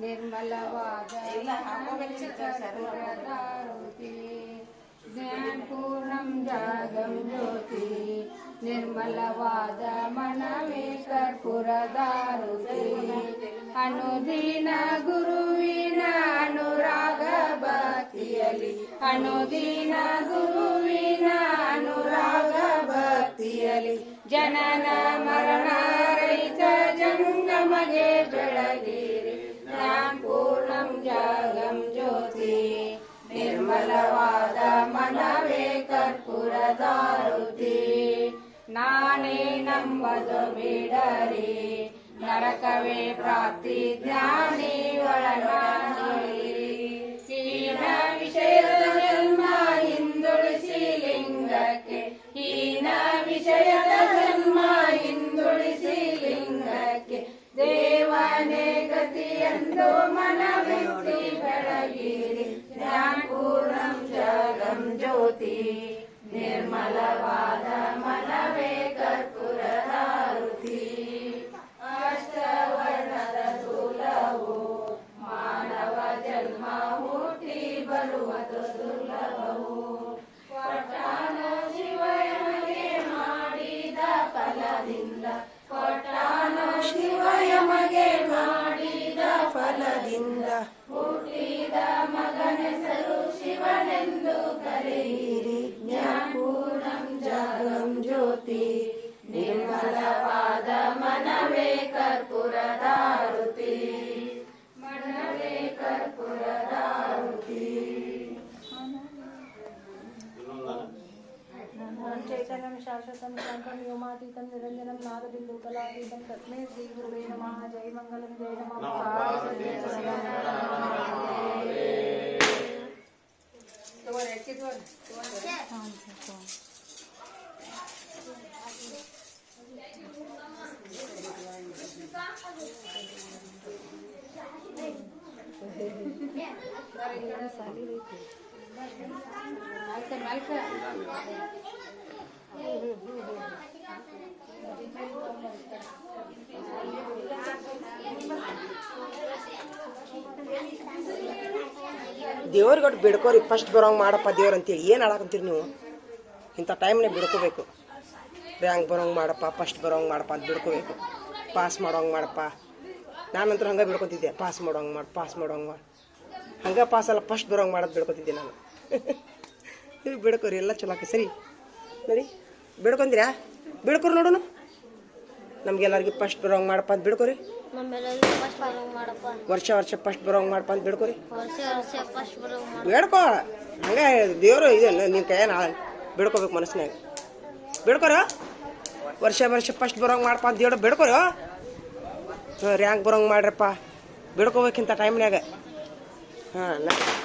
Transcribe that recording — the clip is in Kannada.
ನಿರ್ಮಲವಾದ ಜ್ಞಾನಪೂರ್ಣಂ ಜಾಗಂ ಜ್ಯೋತಿ ನಿರ್ಮಲವಾದ ಮನವೇ ಕರ್ಪೂರದಾರುತಿ ಅನುದಿನ ಗುರುವಿನ ಅನುರಾಗ ಭಕ್ತಿಯಲಿ ಅನುದಿನ ಗುರುವಿನ ಅನುರಾಗ ಭಕ್ತಿಯಲಿ ಜನನ ಮರಣ ರಹಿತ ಜಂಗಮಗೆ ಬೆಳಗಿರಿ ಜ್ಞಾನಪೂರ್ಣಂ ಜಾಗಂ ಜ್ಯೋತಿ ನಿರ್ಮಲವಾದ ಮನವೇ ಕರ್ಪೂರದಾರುತಿ ನಾನೇ ನಂಬದು ಬಿಡರಿ ನರಕವೇ ಪ್ರಾಪ್ತಿ ಜ್ಞಾನಿ ಒಳನಾಡಿರಿ ಹೀನ ವಿಷಯದ ಜನ್ಮ ಹಿಂದುಳಿಸಿ ಲಿಂಗಕ್ಕೆ ಹೀನ ವಿಷಯದ ಜನ್ಮ ಹಿಂದುಳಿಸಿ ಲಿಂಗಕ್ಕೆ ದೇವನೇ ಗತಿಯೆಂದು ಮನವಿಟ್ಟು ಬೆಳಗಿರಿ ಜ್ಞಾನಪೂರ್ಣಂ ಜಾಗಂ ಜ್ಯೋತಿ ನಿರ್ಮಲವಾದ ಮನವೇ ಕರ್ಪೂರದಾರುತಿ ಅಷ್ಟವರ್ಣದ ಸ್ಥೂಲವು ಮಾನವ ಜನ್ಮ ಹುಟ್ಟಿ ಬರುವುದು ದುರ್ಲಭವು ಕೊಟ್ಟಾನ ಶಿವಯಮಗೆ ಮಾಡಿದ ಫಲದಿಂದ ಕೊಟ್ಟಾನ ಶಿವಯಮಗೆ ಮಾಡಿದ ಫಲದಿಂದ ಹುಟ್ಟಿದ ಮಗನೆಸರು ಶಿವನೆಂದು ಕರೆಯಿರಿ ಜ್ಞಾನಪೂರ್ಣಂ ಜಾಗಂ ಜ್ಯೋತಿ ನಿರ್ಮಲವಾದ ಮನವೇ ಕರ್ಪೂರದಾರುತಿ ಮನವೇ ಕರ್ಪೂರದಾರುತಿ ಚೈತನ್ಯಂ ಶಾಶ್ವತಂ ಶಾಂತಂ ವ್ಯೋಮಾತೀತಂ ನಿರಂಜನಂ ನಾದಬಿಂದು ಕಲಾತೀತಂ ತಸ್ಮೈ ಶ್ರೀ ಗುರುವೇ ನಮಃ ಜೈ ಮಂಗಲಂ ಜೈ ನಮಃ ದೇವ್ರಿಗೊಟ್ಟು ಬಿಡ್ಕೋರಿ ಫಸ್ಟ್ ಬರೋಂಗೆ ಮಾಡಪ್ಪ ದೇವ್ರು ಅಂತೇಳಿ ಏನು ಹಾಳಾಕಂತೀರಿ ನೀವು ಇಂಥ ಟೈಮ್ನೇ ಬಿಡ್ಕೋಬೇಕು ರ್ಯಾಂಕ್ ಬರೋಂಗೆ ಮಾಡಪ್ಪ ಫಸ್ಟ್ ಬರೋಂಗೆ ಮಾಡಪ್ಪ ಅಂತ ಬಿಡ್ಕೋಬೇಕು ಪಾಸ್ ಮಾಡೋಂಗೆ ಮಾಡಪ್ಪ ನಾನಂತರ ಹಂಗೆ ಬಿಡ್ಕೊತಿದ್ದೆ ಪಾಸ್ ಮಾಡೋಂಗೆ ಮಾಡಿ ಹಂಗೆ ಪಾಸಲ್ಲ ಫಸ್ಟ್ ಬರೋಂಗೆ ಮಾಡೋದು ಬಿಡ್ಕೊತಿದ್ದೆ ನಾನು ನೀವು ಬಿಡ್ಕೋರಿ ಎಲ್ಲ ಚಲೋ ಆಕಿ ಸರಿ ನೋಡಿ ಬಿಡ್ಕೊಂತೀರಾ ಬಿಡ್ಕೊರಿ ನೋಡೋಣ ನಮ್ಗೆಲ್ಲರಿಗೆ ಫಸ್ಟ್ ಬರೋಂಗೆ ಮಾಡಪ್ಪ ಅಂತ ಬಿಡ್ಕೊರಿ ವರ್ಷ ಫಸ್ಟ್ ಬರೋಂಗೆ ಮಾಡಪ್ಪ ಅಂತ ಬಿಡ್ಕೊರಿ ಬೇಡ್ಕೋ ಹಂಗೆ ದೇವರು ಇದೆ ನಿನ್ನ ಕೈಯನ್ನ ಬಿಡ್ಕೋಬೇಕು ಮನಸ್ಸಿನಾಗ ಬಿಡ್ಕೊರ ವರ್ಷ ಫಸ್ಟ್ ಬರೋಂಗೆ ಮಾಡಪ್ಪ ಅಂತ ಹೇಳೋ ಬಿಡ್ಕೊರ ರ್ಯಾಂಕ್ ಬರೋಂಗೆ ಮಾಡ್ರಪ್ಪ ಬಿಡ್ಕೋಬೇಕಿಂತ ಟೈಮ್ನಾಗ ಹಾಂ